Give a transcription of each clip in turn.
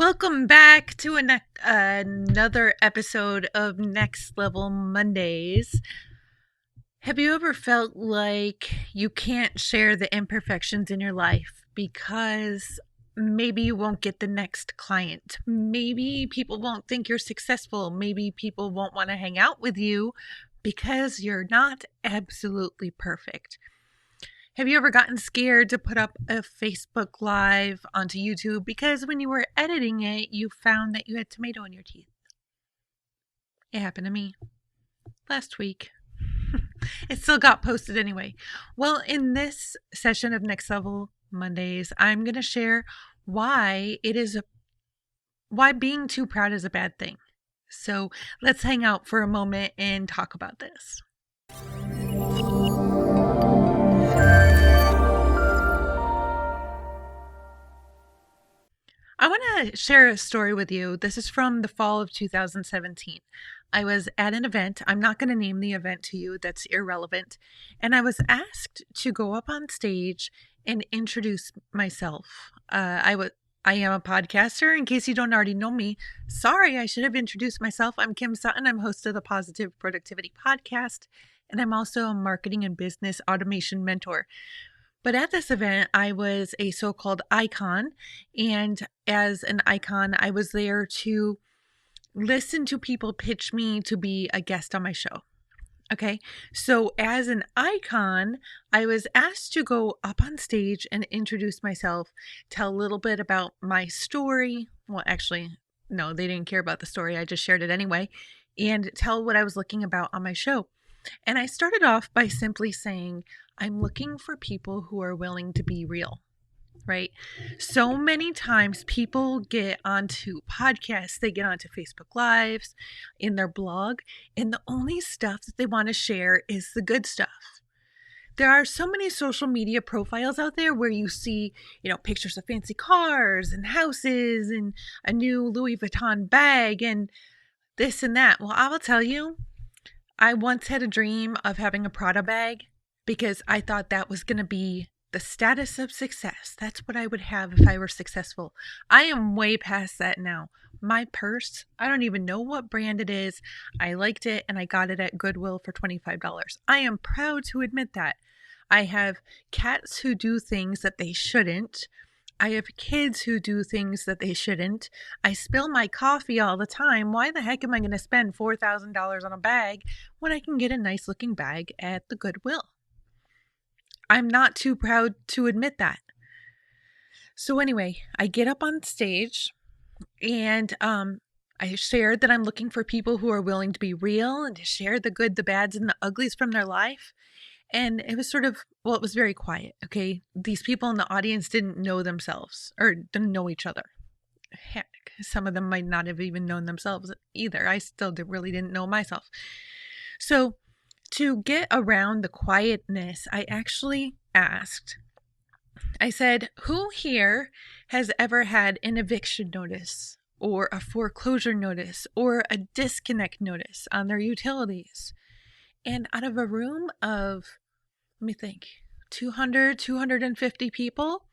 Welcome back to another episode of Next Level Mondays. Have you ever felt like you can't share the imperfections in your life because maybe you won't get the next client? Maybe people won't think you're successful. Maybe people won't want to hang out with you because you're not absolutely perfect. Have you ever gotten scared to put up a Facebook Live onto YouTube because when you were editing it, you found that you had tomato in your teeth? It happened to me last week. It still got posted anyway. Well, in this session of Next Level Mondays, I'm going to share why being too proud is a bad thing. So let's hang out for a moment and talk about this. I want to share a story with you. This is from the fall of 2017. I was at an event. I'm not going to name the event to you, that's irrelevant. And I was asked to go up on stage and introduce myself. I am a podcaster. In case you don't already know me, sorry, I should have introduced myself. I'm Kim Sutton. I'm host of the Positive Productivity Podcast, and I'm also a marketing and business automation mentor. But at this event, I was a so-called icon. And as an icon, I was there to listen to people pitch me to be a guest on my show. Okay. So as an icon, I was asked to go up on stage and introduce myself, tell a little bit about my story. Well, actually, no, they didn't care about the story. I just shared it anyway, and tell what I was looking about on my show. And I started off by simply saying, I'm looking for people who are willing to be real, right? So many times people get onto podcasts, they get onto Facebook Lives, in their blog, and the only stuff that they want to share is the good stuff. There are so many social media profiles out there where you see, pictures of fancy cars and houses and a new Louis Vuitton bag and this and that. Well, I will tell you, I once had a dream of having a Prada bag because I thought that was going to be the status of success. That's what I would have if I were successful. I am way past that now. My purse, I don't even know what brand it is. I liked it and I got it at Goodwill for $25. I am proud to admit that. I have cats who do things that they shouldn't. I have kids who do things that they shouldn't. I spill my coffee all the time. Why the heck am I going to spend $4,000 on a bag when I can get a nice looking bag at the Goodwill? I'm not too proud to admit that. So anyway, I get up on stage and I shared that I'm looking for people who are willing to be real and to share the good, the bads, and the uglies from their life. And it was it was very quiet, okay? These people in the audience didn't know themselves or didn't know each other. Heck, some of them might not have even known themselves either. I still really didn't know myself. So to get around the quietness, I actually asked, I said, who here has ever had an eviction notice or a foreclosure notice or a disconnect notice on their utilities? And out of a room of, let me think, 250 people,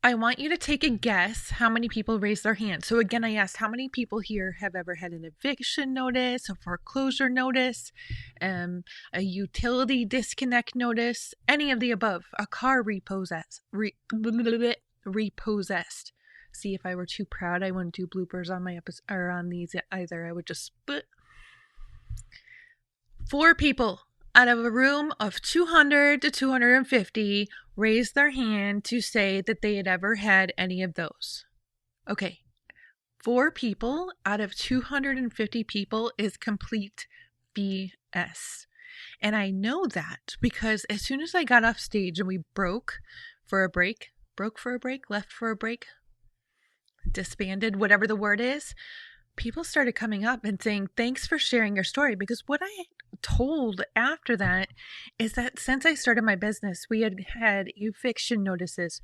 I want you to take a guess how many people raised their hand. So again, I asked how many people here have ever had an eviction notice, a foreclosure notice, a utility disconnect notice, any of the above, a car repossessed. Repossessed. See, if I were too proud, I wouldn't do bloopers on my episode or on these either. I would just split. 4 people out of a room of 200 to 250 raised their hand to say that they had ever had any of those. Okay, 4 people out of 250 people is complete BS. And I know that because as soon as I got off stage and we broke for a break, left for a break, disbanded, whatever the word is, people started coming up and saying, thanks for sharing your story. Because what I told after that is that since I started my business, we had had eviction notices.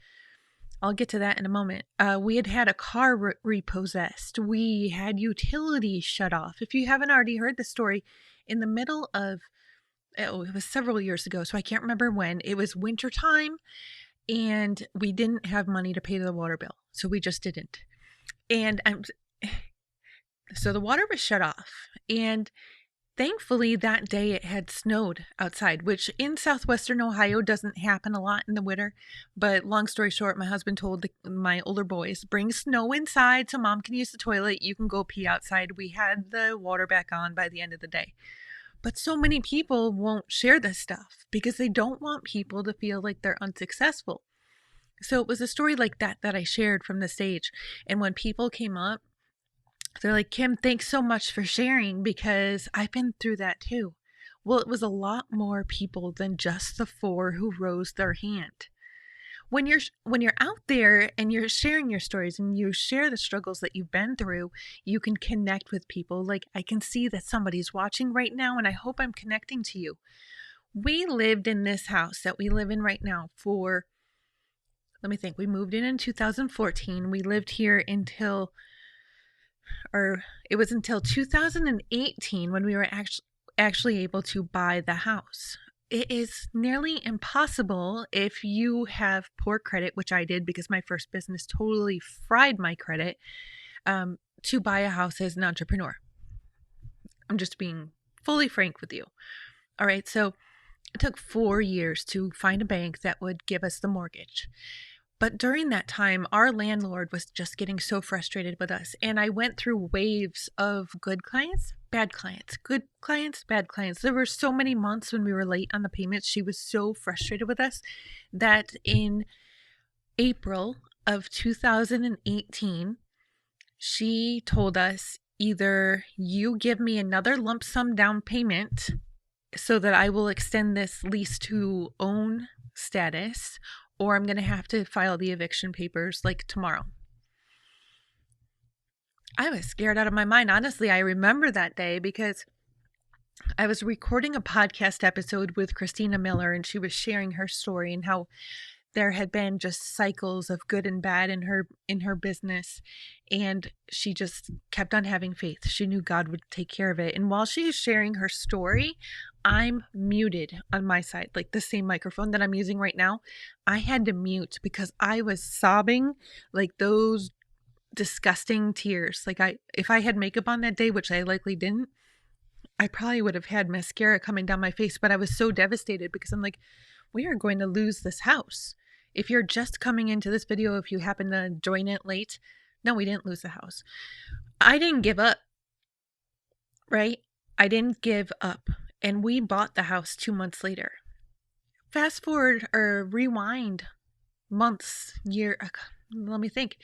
I'll get to that in a moment. We had had a car repossessed. We had utilities shut off. If you haven't already heard the story, in the middle of, it was several years ago, so I can't remember when, it was wintertime and we didn't have money to pay the water bill. So we just didn't. And so the water was shut off. And thankfully, that day it had snowed outside, which in southwestern Ohio doesn't happen a lot in the winter. But long story short, my husband told my older boys, bring snow inside so mom can use the toilet. You can go pee outside. We had the water back on by the end of the day. But so many people won't share this stuff because they don't want people to feel like they're unsuccessful. So it was a story like that that I shared from the stage. And when people came up, they're like, Kim, thanks so much for sharing because I've been through that too. Well, it was a lot more people than just the 4 who rose their hand. When you're out there and you're sharing your stories and you share the struggles that you've been through, you can connect with people. Like I can see that somebody's watching right now and I hope I'm connecting to you. We lived in this house that we live in right now for, let me think, we moved in 2014. We lived here until, or it was until 2018 when we were actually able to buy the house. It is nearly impossible if you have poor credit, which I did because my first business totally fried my credit, to buy a house as an entrepreneur. I'm just being fully frank with you. All right, so it took 4 years to find a bank that would give us the mortgage. But during that time, our landlord was just getting so frustrated with us. And I went through waves of good clients, bad clients, good clients, bad clients. There were so many months when we were late on the payments. She was so frustrated with us that in April of 2018, she told us either you give me another lump sum down payment so that I will extend this lease to own status, or I'm going to have to file the eviction papers like tomorrow. I was scared out of my mind. Honestly, I remember that day because I was recording a podcast episode with Christina Miller and she was sharing her story and how there had been just cycles of good and bad in her business, and she just kept on having faith. She knew God would take care of it. And while she's sharing her story, I'm muted on my side, like the same microphone that I'm using right now. I had to mute because I was sobbing like those disgusting tears. Like if I had makeup on that day, which I likely didn't, I probably would have had mascara coming down my face, but I was so devastated because I'm like, we are going to lose this house. If you're just coming into this video, if you happen to join it late, no, we didn't lose the house. I didn't give up, right? I didn't give up. And we bought the house 2 months later. Fast forward or rewind months, let me think.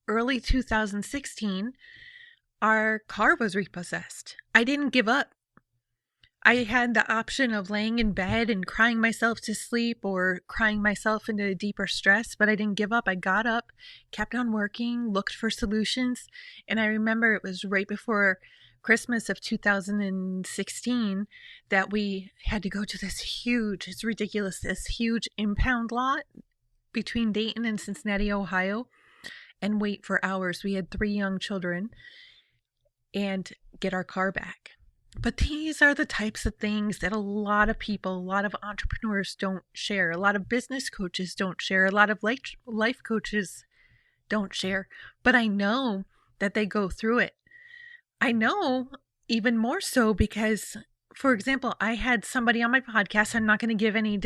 Early 2016, our car was repossessed. I didn't give up. I had the option of laying in bed and crying myself to sleep or crying myself into deeper stress, but I didn't give up. I got up, kept on working, looked for solutions. And I remember it was right before Christmas of 2016 that we had to go to this huge, it's ridiculous, this huge impound lot between Dayton and Cincinnati, Ohio, and wait for hours. We had 3 young children and get our car back. But these are the types of things that a lot of people, a lot of entrepreneurs don't share. A lot of business coaches don't share. A lot of life coaches don't share. But I know that they go through it. I know even more so because, for example, I had somebody on my podcast. I'm not going to give any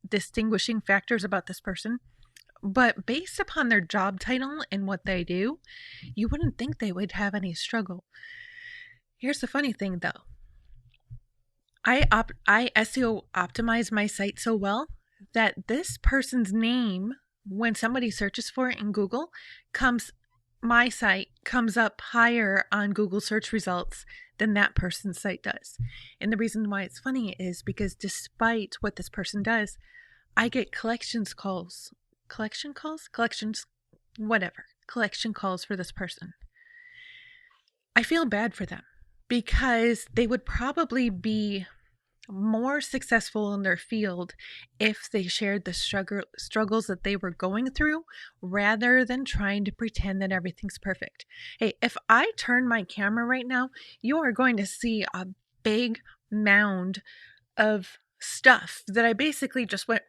distinguishing factors about this person. But based upon their job title and what they do, you wouldn't think they would have any struggle. Here's the funny thing, though. I SEO optimize my site so well that this person's name, when somebody searches for it in Google, my site comes up higher on Google search results than that person's site does. And the reason why it's funny is because despite what this person does, I get collection calls for this person. I feel bad for them because they would probably be more successful in their field if they shared the struggles that they were going through rather than trying to pretend that everything's perfect. Hey, if I turn my camera right now, you are going to see a big mound of stuff that I basically just went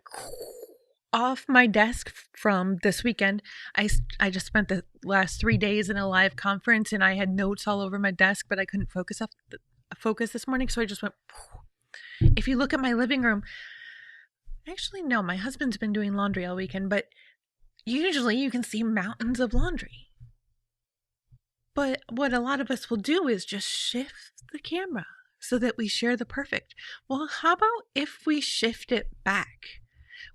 off my desk from this weekend. I just spent the last 3 days in a live conference, and I had notes all over my desk, but I couldn't focus this morning, so I just went. If you look at my living room, actually no, my husband's been doing laundry all weekend, but usually you can see mountains of laundry. But what a lot of us will do is just shift the camera so that we share the perfect. Well, how about if we shift it back?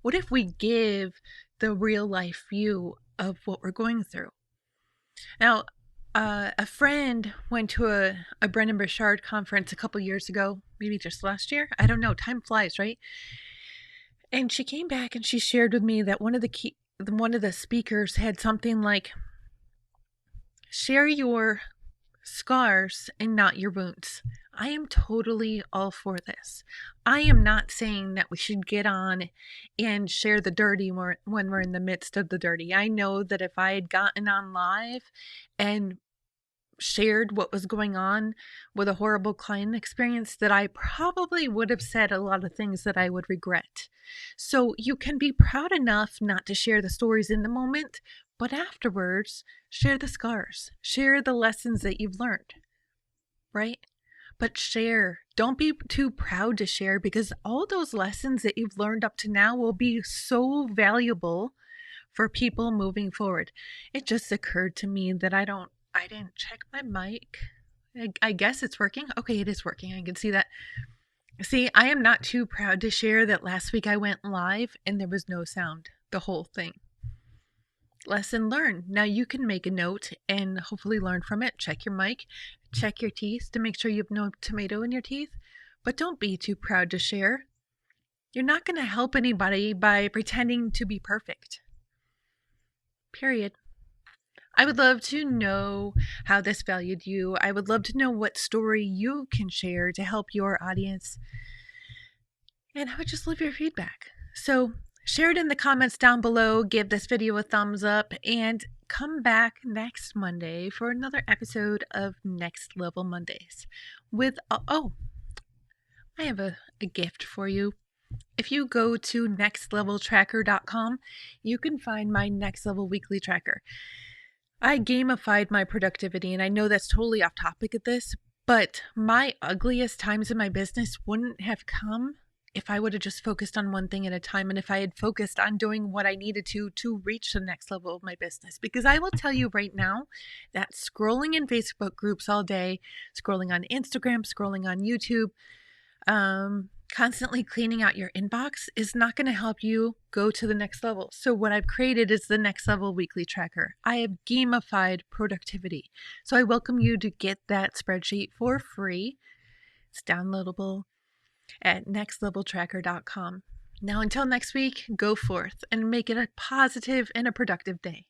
What if we give the real life view of what we're going through? Now, a friend went to a Brennan Burchard conference a couple years ago, maybe just last year. I don't know. Time flies, right? And she came back and she shared with me that one of the speakers had something like, share your scars and not your wounds. I am totally all for this. I am not saying that we should get on and share the dirty when we're in the midst of the dirty. I know that if I had gotten on live and shared what was going on with a horrible client experience, that I probably would have said a lot of things that I would regret. So you can be proud enough not to share the stories in the moment, but afterwards, share the scars, share the lessons that you've learned, right? But share. Don't be too proud to share, because all those lessons that you've learned up to now will be so valuable for people moving forward. It just occurred to me that I didn't check my mic. I guess it's working. Okay, it is working. I can see that. See, I am not too proud to share that last week I went live and there was no sound the whole thing. Lesson learned. Now you can make a note and hopefully learn from it. Check your mic, check your teeth to make sure you have no tomato in your teeth, but don't be too proud to share. You're not going to help anybody by pretending to be perfect. Period. I would love to know how this valued you. I would love to know what story you can share to help your audience. And I would just love your feedback. So share it in the comments down below. Give this video a thumbs up and come back next Monday for another episode of Next Level Mondays. I have a gift for you. If you go to nextleveltracker.com, you can find my Next Level Weekly Tracker. I gamified my productivity, and I know that's totally off topic of this, but my ugliest times in my business wouldn't have come if I would have just focused on one thing at a time, and if I had focused on doing what I needed to reach the next level of my business. Because I will tell you right now that scrolling in Facebook groups all day, scrolling on Instagram, scrolling on YouTube, constantly cleaning out your inbox is not going to help you go to the next level. So what I've created is the Next Level Weekly Tracker. I have gamified productivity. So I welcome you to get that spreadsheet for free. It's downloadable at nextleveltracker.com. Now, until next week, go forth and make it a positive and a productive day.